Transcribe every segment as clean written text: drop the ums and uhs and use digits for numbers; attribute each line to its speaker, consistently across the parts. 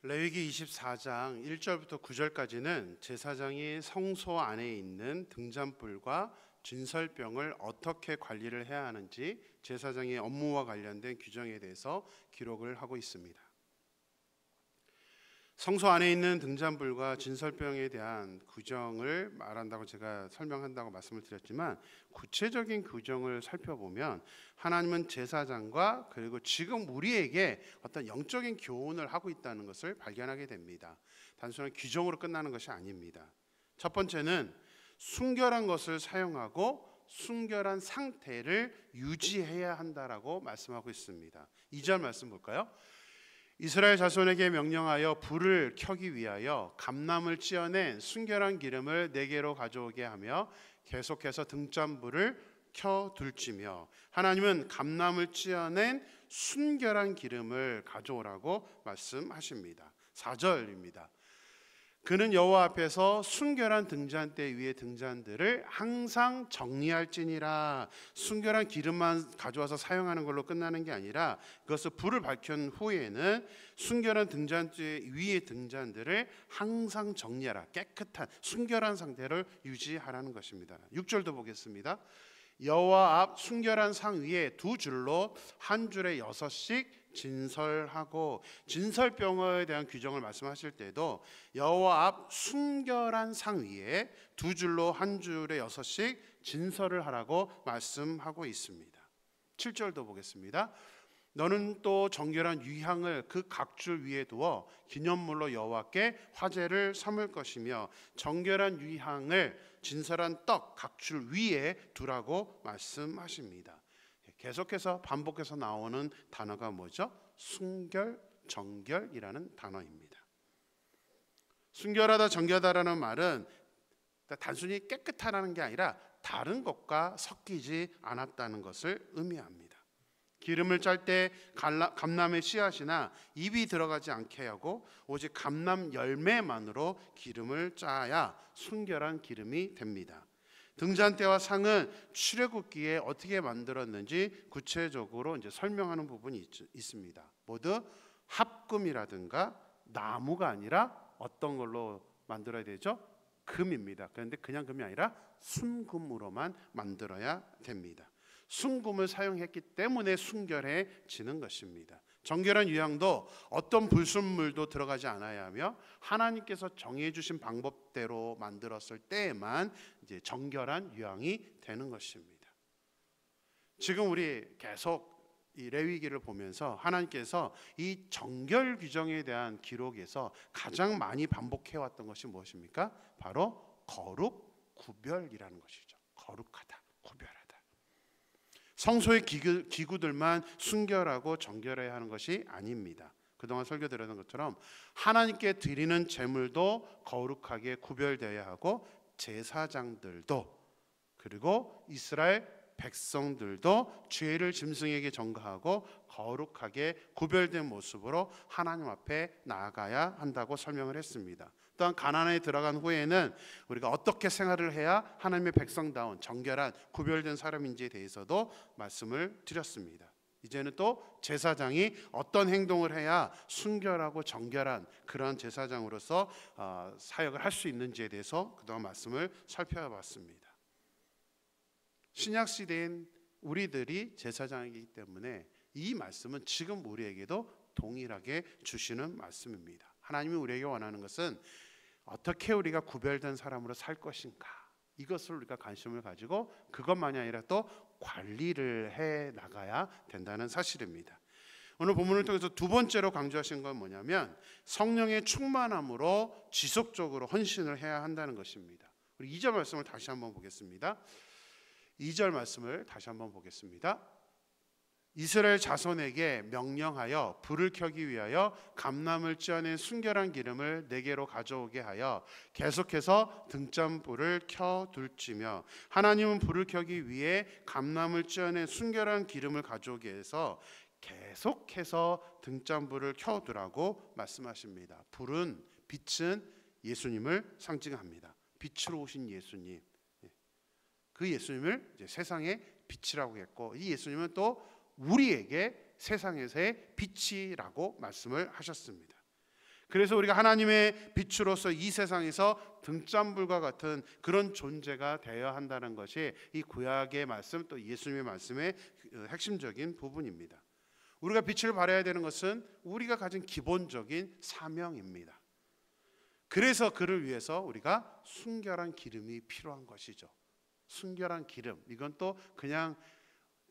Speaker 1: 레위기 24장 1절부터 9절까지는 제사장이 성소 안에 있는 등잔불과 진설병을 어떻게 관리를 해야 하는지 제사장의 업무와 관련된 규정에 대해서 기록을 하고 있습니다. 성소 안에 있는 등잔불과 진설병에 대한 규정을 말한다고 제가 설명한다고 말씀을 드렸지만, 구체적인 규정을 살펴보면 하나님은 제사장과 그리고 지금 우리에게 어떤 영적인 교훈을 하고 있다는 것을 발견하게 됩니다. 단순한 규정으로 끝나는 것이 아닙니다. 첫 번째는 순결한 것을 사용하고 순결한 상태를 유지해야 한다라고 말씀하고 있습니다. 2절 말씀 볼까요? 이스라엘 자손에게 명령하여 불을 켜기 위하여 감람을 찧어낸 순결한 기름을 4개로 가져오게 하며 계속해서 등잔불을 켜둘지며, 하나님은 감람을 찧어낸 순결한 기름을 가져오라고 말씀하십니다. 4절입니다. 그는 여호와 앞에서 순결한 등잔대 위의 등잔들을 항상 정리할지니라. 순결한 기름만 가져와서 사용하는 걸로 끝나는 게 아니라 그것을 불을 밝힌 후에는 순결한 등잔대 위의 등잔들을 항상 정리하라. 깨끗한 순결한 상태를 유지하라는 것입니다. 6절도 보겠습니다. 여호와 앞 순결한 상 위에 2줄로 한 줄에 6씩 진설하고, 진설병에 대한 규정을 말씀하실 때도 여호와 앞 순결한 상 위에 2줄로 한 줄에 6씩 진설을 하라고 말씀하고 있습니다. 7절도 보겠습니다. 너는 또 정결한 유향을 그 각줄 위에 두어 기념물로 여호와께 화제를 삼을 것이며, 정결한 유향을 진설한 떡 각줄 위에 두라고 말씀하십니다. 계속해서 반복해서 나오는 단어가 뭐죠? 순결, 정결이라는 단어입니다. 순결하다, 정결하다라는 말은 단순히 깨끗하다는 게 아니라 다른 것과 섞이지 않았다는 것을 의미합니다. 기름을 짤 때 감람의 씨앗이나 잎이 들어가지 않게 하고 오직 감람 열매만으로 기름을 짜야 순결한 기름이 됩니다. 등잔대와 상은 출애굽기에 어떻게 만들었는지 구체적으로 이제 설명하는 부분이 있습니다. 모두 합금이라든가 나무가 아니라 어떤 걸로 만들어야 되죠? 금입니다. 그런데 그냥 금이 아니라 순금으로만 만들어야 됩니다. 순금을 사용했기 때문에 순결해지는 것입니다. 정결한 유향도 어떤 불순물도 들어가지 않아야 하며 하나님께서 정해 주신 방법대로 만들었을 때에만 이제 정결한 유향이 되는 것입니다. 지금 우리 계속 이 레위기를 보면서 하나님께서 이 정결 규정에 대한 기록에서 가장 많이 반복해 왔던 것이 무엇입니까? 바로 거룩, 구별이라는 것이죠. 거룩하다, 구별하다. 성소의 기구들만 순결하고 정결해야 하는 것이 아닙니다. 그동안 설교 드렸던 것처럼 하나님께 드리는 제물도 거룩하게 구별되어야 하고, 제사장들도 그리고 이스라엘 백성들도 죄를 짐승에게 전가하고 거룩하게 구별된 모습으로 하나님 앞에 나아가야 한다고 설명을 했습니다. 또한 가나안에 들어간 후에는 우리가 어떻게 생활을 해야 하나님의 백성다운 정결한 구별된 사람인지에 대해서도 말씀을 드렸습니다. 이제는 또 제사장이 어떤 행동을 해야 순결하고 정결한 그런 제사장으로서 사역을 할 수 있는지에 대해서 그동안 말씀을 살펴봤습니다. 신약 시대인 우리들이 제사장이기 때문에 이 말씀은 지금 우리에게도 동일하게 주시는 말씀입니다. 하나님이 우리에게 원하는 것은 어떻게 우리가 구별된 사람으로 살 것인가, 이것을 우리가 관심을 가지고 그것만이 아니라 또 관리를 해 나가야 된다는 사실입니다. 오늘 본문을 통해서 두 번째로 강조하신 건 뭐냐면 성령의 충만함으로 지속적으로 헌신을 해야 한다는 것입니다. 우리 2절 말씀을 다시 한번 보겠습니다. 2절 말씀을 다시 한번 보겠습니다. 이스라엘 자손에게 명령하여 불을 켜기 위하여 감람을 찧어낸 순결한 기름을 4개로 가져오게 하여 계속해서 등잔불을 켜둘지며, 하나님은 불을 켜기 위해 감람을 찧어낸 순결한 기름을 가져오게 해서 계속해서 등잔불을 켜두라고 말씀하십니다. 불은, 빛은 예수님을 상징합니다. 빛으로 오신 예수님, 그 예수님을 이제 세상의 빛이라고 했고, 이 예수님은 또 우리에게 세상에서의 빛이라고 말씀을 하셨습니다. 그래서 우리가 하나님의 빛으로서 이 세상에서 등잔불과 같은 그런 존재가 되어야 한다는 것이 이 구약의 말씀 또 예수님의 말씀의 핵심적인 부분입니다. 우리가 빛을 발해야 되는 것은 우리가 가진 기본적인 사명입니다. 그래서 그를 위해서 우리가 순결한 기름이 필요한 것이죠. 순결한 기름, 이건 또 그냥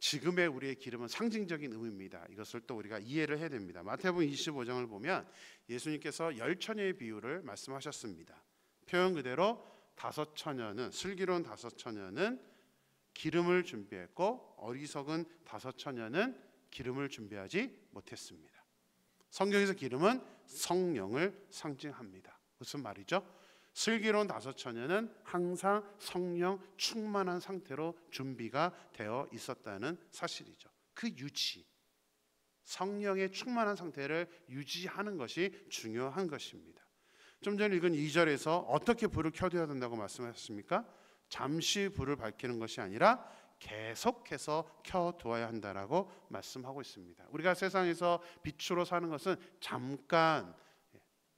Speaker 1: 지금의 우리의 기름은 상징적인 의미입니다. 이것을 또 우리가 이해를 해야 됩니다. 마태복음 25장을 보면 예수님께서 열처녀의 비유를 말씀하셨습니다. 표현 그대로 다섯 처녀는, 슬기로운 다섯 처녀는 기름을 준비했고 어리석은 다섯 처녀는 기름을 준비하지 못했습니다. 성경에서 기름은 성령을 상징합니다. 무슨 말이죠? 슬기로운 다섯 처녀는 항상 성령 충만한 상태로 준비가 되어 있었다는 사실이죠. 그 유지, 성령의 충만한 상태를 유지하는 것이 중요한 것입니다. 좀 전에 읽은 2절에서 어떻게 불을 켜둬야 된다고 말씀하셨습니까? 잠시 불을 밝히는 것이 아니라 계속해서 켜두어야 한다라고 말씀하고 있습니다. 우리가 세상에서 빛으로 사는 것은 잠깐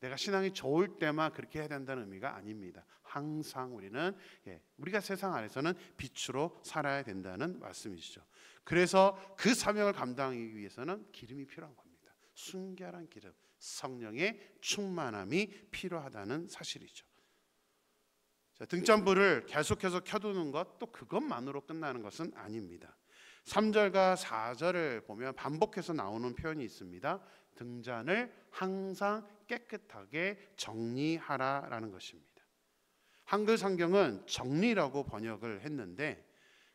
Speaker 1: 내가 신앙이 좋을 때만 그렇게 해야 된다는 의미가 아닙니다. 항상 우리는 우리가 세상 안에서는 빛으로 살아야 된다는 말씀이시죠. 그래서 그 사명을 감당하기 위해서는 기름이 필요한 겁니다. 순결한 기름, 성령의 충만함이 필요하다는 사실이죠. 자, 등잔불을 계속해서 켜두는 것, 또 그것만으로 끝나는 것은 아닙니다. 3절과 4절을 보면 반복해서 나오는 표현이 있습니다. 등잔을 항상 깨끗하게 정리하라라는 것입니다. 한글 성경은 정리라고 번역을 했는데,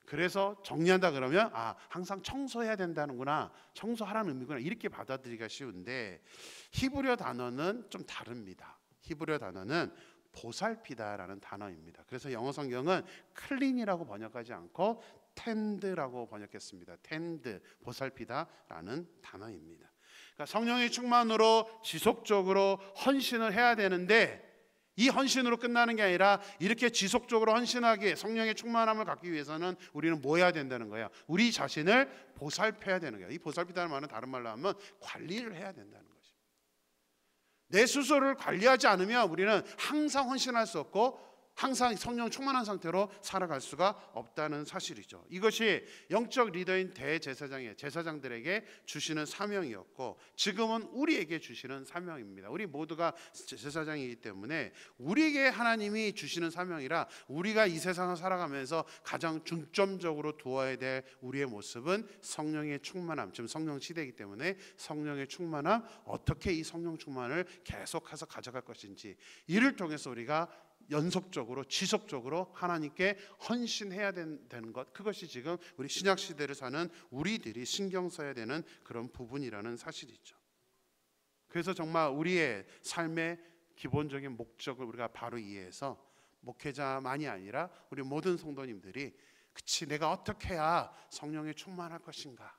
Speaker 1: 그래서 정리한다 그러면 항상 청소해야 된다는구나, 청소하라는 의미구나, 이렇게 받아들이기가 쉬운데 히브리어 단어는 좀 다릅니다. 히브리어 단어는 보살피다라는 단어입니다. 그래서 영어 성경은 클린이라고 번역하지 않고 텐드라고 번역했습니다. 텐드, 보살피다라는 단어입니다. 그러니까 성령의 충만으로 지속적으로 헌신을 해야 되는데, 이 헌신으로 끝나는 게 아니라 이렇게 지속적으로 헌신하게 성령의 충만함을 갖기 위해서는 우리는 뭐 해야 된다는 거예요? 우리 자신을 보살펴야 되는 거예요. 이 보살피다는 말은 다른 말로 하면 관리를 해야 된다는 거죠. 내 스스로를 관리하지 않으면 우리는 항상 헌신할 수 없고 항상 성령 충만한 상태로 살아갈 수가 없다는 사실이죠. 이것이 영적 리더인 대제사장의 제사장들에게 주시는 사명이었고, 지금은 우리에게 주시는 사명입니다. 우리 모두가 제사장이기 때문에 우리에게 하나님이 주시는 사명이라, 우리가 이 세상을 살아가면서 가장 중점적으로 두어야 될 우리의 모습은 성령의 충만함, 지금 성령 시대이기 때문에 성령의 충만함, 어떻게 이 성령 충만을 계속해서 가져갈 것인지, 이를 통해서 우리가 연속적으로 지속적으로 하나님께 헌신해야 되는 것, 그것이 지금 우리 신약 시대를 사는 우리들이 신경 써야 되는 그런 부분이라는 사실이죠. 그래서 정말 우리의 삶의 기본적인 목적을 우리가 바로 이해해서 목회자만이 아니라 우리 모든 성도님들이, 그치, 내가 어떻게 해야 성령에 충만할 것인가,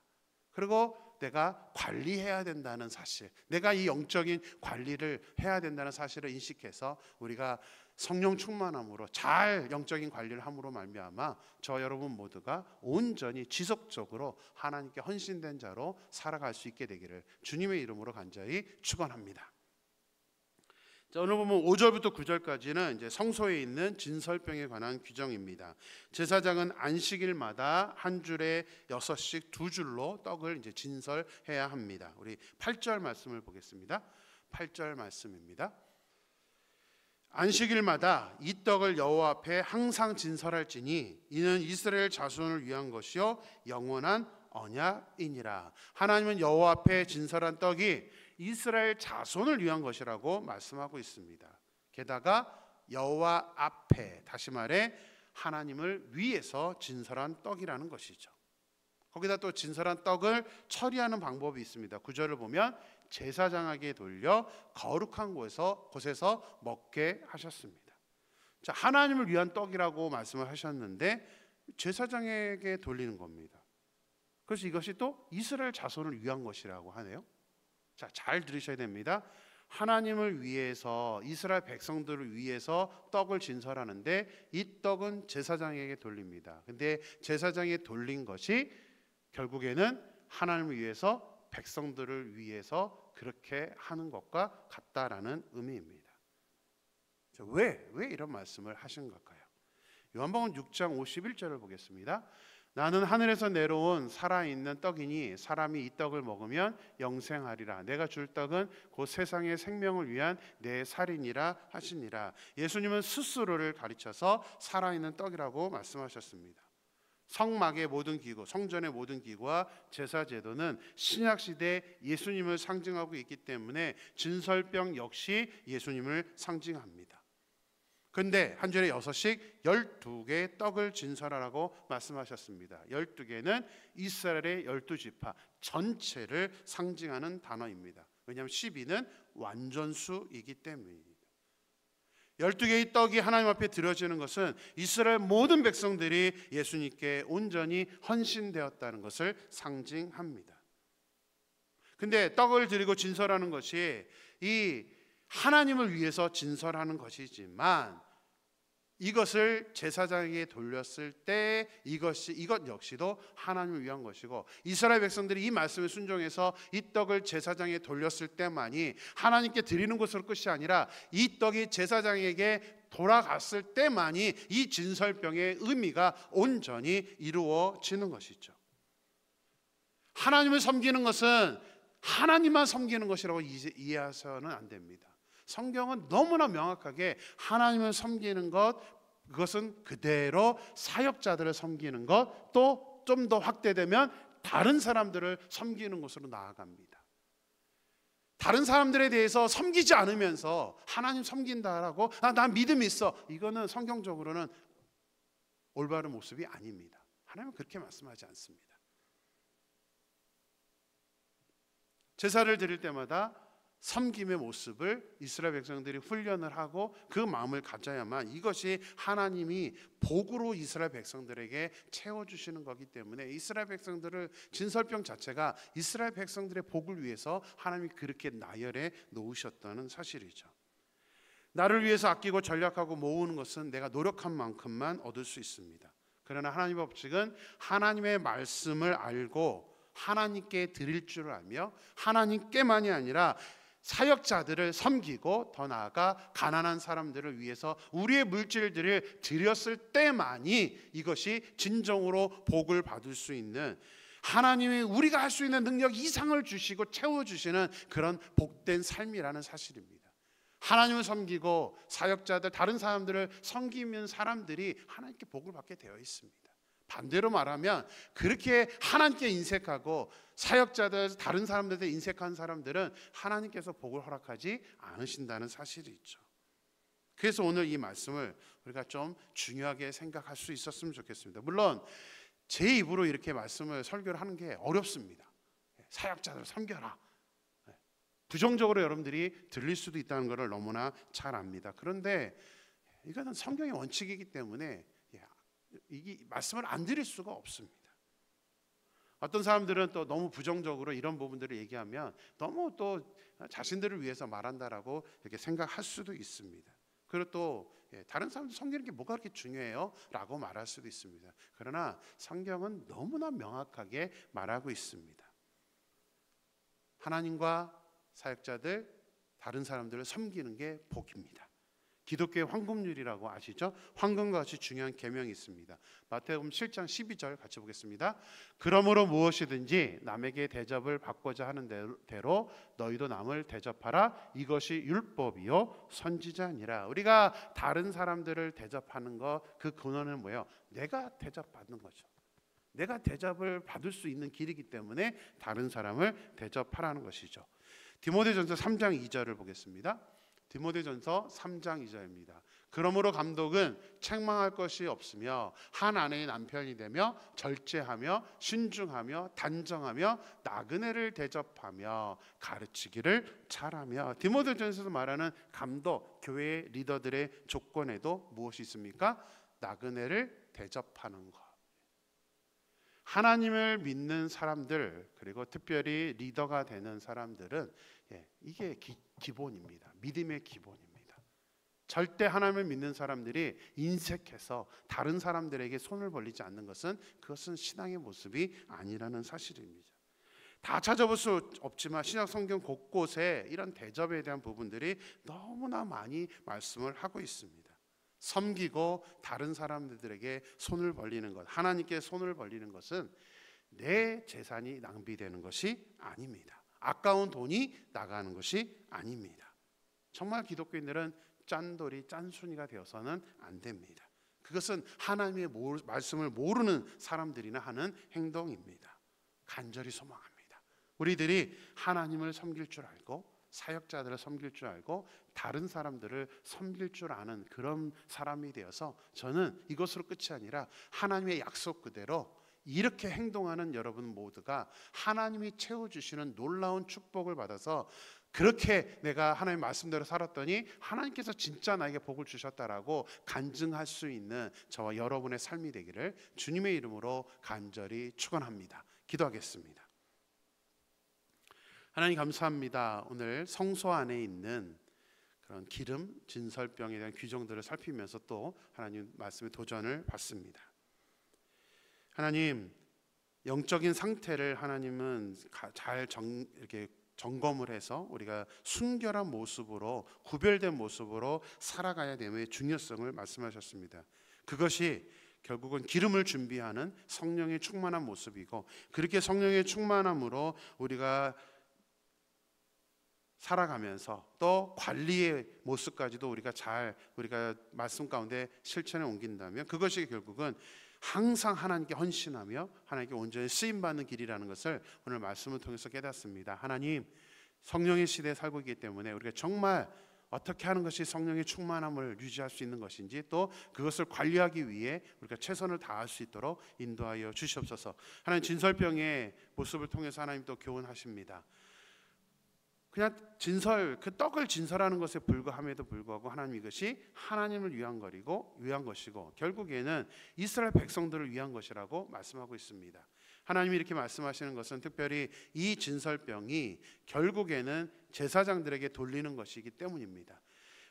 Speaker 1: 그리고 내가 관리해야 된다는 사실, 내가 이 영적인 관리를 해야 된다는 사실을 인식해서 우리가 성령 충만함으로 잘 영적인 관리를 함으로 말미암아 저 여러분 모두가 온전히 지속적으로 하나님께 헌신된 자로 살아갈 수 있게 되기를 주님의 이름으로 간절히 축원합니다. 자, 오늘 보면 5절부터 9절까지는 이제 성소에 있는 진설병에 관한 규정입니다. 제사장은 안식일마다 한 줄에 6씩 2줄로 떡을 이제 진설해야 합니다. 우리 8절 말씀을 보겠습니다. 8절 말씀입니다. 안식일마다 이 떡을 여호와 앞에 항상 진설할지니 이는 이스라엘 자손을 위한 것이요 영원한 언약이니라. 하나님은 여호와 앞에 진설한 떡이 이스라엘 자손을 위한 것이라고 말씀하고 있습니다. 게다가 여호와 앞에, 다시 말해 하나님을 위해서 진설한 떡이라는 것이죠. 거기다 또 진설한 떡을 처리하는 방법이 있습니다. 9절을 보면 제사장에게 돌려 거룩한 곳에서 먹게 하셨습니다. 자, 하나님을 위한 떡이라고 말씀을 하셨는데 제사장에게 돌리는 겁니다. 그래서 이것이 또 이스라엘 자손을 위한 것이라고 하네요. 자, 잘 들으셔야 됩니다. 하나님을 위해서, 이스라엘 백성들을 위해서 떡을 진설하는데 이 떡은 제사장에게 돌립니다. 근데 제사장에 돌린 것이 결국에는 하나님을 위해서, 백성들을 위해서 그렇게 하는 것과 같다라는 의미입니다. 왜 이런 말씀을 하신 걸까요? 요한복음 6장 51절을 보겠습니다. 나는 하늘에서 내려온 살아있는 떡이니 사람이 이 떡을 먹으면 영생하리라. 내가 줄 떡은 곧 세상의 생명을 위한 내 살이니라 하시니라. 예수님은 스스로를 가르쳐서 살아있는 떡이라고 말씀하셨습니다. 성막의 모든 기구, 성전의 모든 기구와 제사 제도는 신약 시대 예수님을 상징하고 있기 때문에 진설병 역시 예수님을 상징합니다. 근데 한 줄에 6씩 12개의 떡을 진설하라고 말씀하셨습니다. 12개는 이스라엘의 12지파 전체를 상징하는 단어입니다. 왜냐하면 12는 완전수이기 때문입니다. 12개의 떡이 하나님 앞에 드려지는 것은 이스라엘 모든 백성들이 예수님께 온전히 헌신되었다는 것을 상징합니다. 근데 떡을 드리고 진설하는 것이 이 하나님을 위해서 진설하는 것이지만 이것을 제사장에게 돌렸을 때 이것 역시도 하나님을 위한 것이고, 이스라엘 백성들이 이 말씀에 순종해서 이 떡을 제사장에 돌렸을 때만이 하나님께 드리는 것으로 끝이 아니라 이 떡이 제사장에게 돌아갔을 때만이 이 진설병의 의미가 온전히 이루어지는 것이죠. 하나님을 섬기는 것은 하나님만 섬기는 것이라고 이해해서는 안 됩니다. 성경은 너무나 명확하게 하나님을 섬기는 것, 그것은 그대로 사역자들을 섬기는 것, 또 좀 더 확대되면 다른 사람들을 섬기는 것으로 나아갑니다. 다른 사람들에 대해서 섬기지 않으면서 하나님 섬긴다라고 나 믿음이 있어, 이거는 성경적으로는 올바른 모습이 아닙니다. 하나님은 그렇게 말씀하지 않습니다. 제사를 드릴 때마다 섬김의 모습을 이스라엘 백성들이 훈련을 하고 그 마음을 가져야만 이것이 하나님이 복으로 이스라엘 백성들에게 채워주시는 거기 때문에 이스라엘 백성들을 진설병 자체가 이스라엘 백성들의 복을 위해서 하나님이 그렇게 나열해 놓으셨다는 사실이죠. 나를 위해서 아끼고 전략하고 모으는 것은 내가 노력한 만큼만 얻을 수 있습니다. 그러나 하나님의 법칙은 하나님의 말씀을 알고 하나님께 드릴 줄 알며 하나님께만이 아니라 사역자들을 섬기고 더 나아가 가난한 사람들을 위해서 우리의 물질들을 드렸을 때만이 이것이 진정으로 복을 받을 수 있는, 하나님이 우리가 할 수 있는 능력 이상을 주시고 채워주시는 그런 복된 삶이라는 사실입니다. 하나님을 섬기고 사역자들, 다른 사람들을 섬기는 사람들이 하나님께 복을 받게 되어 있습니다. 반대로 말하면 그렇게 하나님께 인색하고 사역자들, 다른 사람들한테 인색한 사람들은 하나님께서 복을 허락하지 않으신다는 사실이 있죠. 그래서 오늘 이 말씀을 우리가 좀 중요하게 생각할 수 있었으면 좋겠습니다. 물론 제 입으로 이렇게 말씀을 설교를 하는 게 어렵습니다. 사역자들 섬겨라, 부정적으로 여러분들이 들릴 수도 있다는 것을 너무나 잘 압니다. 그런데 이거는 성경의 원칙이기 때문에 이 말씀을 안 드릴 수가 없습니다. 어떤 사람들은 또 너무 부정적으로 이런 부분들을 얘기하면 너무 또 자신들을 위해서 말한다라고 이렇게 생각할 수도 있습니다. 그리고 또 다른 사람들 섬기는 게 뭐가 그렇게 중요해요? 라고 말할 수도 있습니다. 그러나 성경은 너무나 명확하게 말하고 있습니다. 하나님과 사역자들, 다른 사람들을 섬기는 게 복입니다. 기독교의 황금률이라고 아시죠? 황금과 같이 중요한 계명이 있습니다. 마태복음 7장 12절 같이 보겠습니다. 그러므로 무엇이든지 남에게 대접을 받고자 하는 대로 너희도 남을 대접하라. 이것이 율법이요 선지자니라. 우리가 다른 사람들을 대접하는 것, 그 근원은 뭐예요? 내가 대접받는 거죠. 내가 대접을 받을 수 있는 길이기 때문에 다른 사람을 대접하라는 것이죠. 디모데전서 3장 2절을 보겠습니다. 디모데전서 3장 2절입니다. 그러므로 감독은 책망할 것이 없으며 한 아내의 남편이 되며 절제하며 신중하며 단정하며 나그네를 대접하며 가르치기를 잘하며. 디모데전서에서 말하는 감독, 교회 리더들의 조건에도 무엇이 있습니까? 나그네를 대접하는 것. 하나님을 믿는 사람들, 그리고 특별히 리더가 되는 사람들은 이게 기본입니다. 믿음의 기본입니다. 절대 하나님을 믿는 사람들이 인색해서 다른 사람들에게 손을 벌리지 않는 것은, 그것은 신앙의 모습이 아니라는 사실입니다. 다 찾아볼 수 없지만 신약 성경 곳곳에 이런 대접에 대한 부분들이 너무나 많이 말씀을 하고 있습니다. 섬기고 다른 사람들에게 손을 벌리는 것, 하나님께 손을 벌리는 것은 내 재산이 낭비되는 것이 아닙니다. 아까운 돈이 나가는 것이 아닙니다. 정말 기독교인들은 짠돌이 짠순이가 되어서는 안 됩니다. 그것은 하나님의 말씀을 모르는 사람들이나 하는 행동입니다. 간절히 소망합니다. 우리들이 하나님을 섬길 줄 알고 사역자들을 섬길 줄 알고 다른 사람들을 섬길 줄 아는 그런 사람이 되어서 저는 이것으로 끝이 아니라 하나님의 약속 그대로 이렇게 행동하는 여러분 모두가 하나님이 채워주시는 놀라운 축복을 받아서 그렇게 내가 하나님 말씀대로 살았더니 하나님께서 진짜 나에게 복을 주셨다라고 간증할 수 있는 저와 여러분의 삶이 되기를 주님의 이름으로 간절히 축원합니다. 기도하겠습니다. 하나님 감사합니다. 오늘 성소 안에 있는 그런 기름, 진설병에 대한 규정들을 살피면서 또 하나님 말씀에 도전을 받습니다. 하나님, 영적인 상태를 하나님은 잘 이렇게 점검을 해서 우리가 순결한 모습으로 구별된 모습으로 살아가야 됨의 중요성을 말씀하셨습니다. 그것이 결국은 기름을 준비하는 성령의 충만한 모습이고 그렇게 성령의 충만함으로 우리가 살아가면서 또 관리의 모습까지도 우리가 말씀 가운데 실천에 옮긴다면 그것이 결국은 항상 하나님께 헌신하며 하나님께 온전히 쓰임받는 길이라는 것을 오늘 말씀을 통해서 깨닫습니다. 하나님, 성령의 시대에 살고 있기 때문에 우리가 정말 어떻게 하는 것이 성령의 충만함을 유지할 수 있는 것인지 또 그것을 관리하기 위해 우리가 최선을 다할 수 있도록 인도하여 주시옵소서. 하나님, 진설병의 모습을 통해서 하나님 또 교훈하십니다. 그냥 그 떡을 진설하는 것에 불과함에도 불구하고 하나님 이것이 하나님을 위한 것이고 결국에는 이스라엘 백성들을 위한 것이라고 말씀하고 있습니다. 하나님이 이렇게 말씀하시는 것은 특별히 이 진설병이 결국에는 제사장들에게 돌리는 것이기 때문입니다.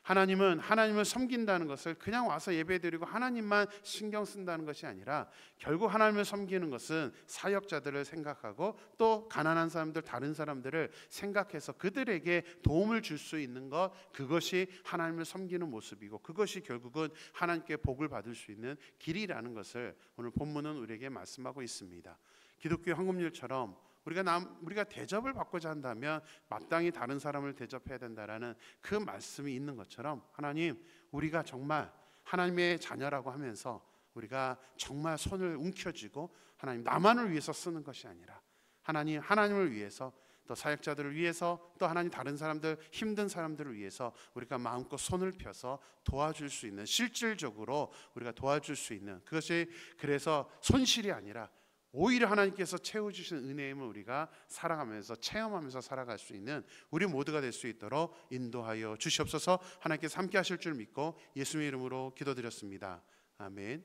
Speaker 1: 하나님은 하나님을 섬긴다는 것을 그냥 와서 예배드리고 하나님만 신경 쓴다는 것이 아니라 결국 하나님을 섬기는 것은 사역자들을 생각하고 또 가난한 사람들, 다른 사람들을 생각해서 그들에게 도움을 줄 수 있는 것, 그것이 하나님을 섬기는 모습이고 그것이 결국은 하나님께 복을 받을 수 있는 길이라는 것을 오늘 본문은 우리에게 말씀하고 있습니다. 기독교 황금률처럼 우리가 대접을 받고자 한다면 마땅히 다른 사람을 대접해야 된다라는 그 말씀이 있는 것처럼 하나님, 우리가 정말 하나님의 자녀라고 하면서 우리가 정말 손을 움켜쥐고 하나님 나만을 위해서 쓰는 것이 아니라 하나님을 위해서 또 사역자들을 위해서 또 하나님 다른 사람들, 힘든 사람들을 위해서 우리가 마음껏 손을 펴서 도와줄 수 있는, 실질적으로 우리가 도와줄 수 있는, 그것이 그래서 손실이 아니라 오히려 하나님께서 채워주신 은혜임을 우리가 살아가면서 체험하면서 살아갈 수 있는 우리 모두가 될 수 있도록 인도하여 주시옵소서. 하나님께서 함께 하실 줄 믿고 예수님의 이름으로 기도드렸습니다. 아멘.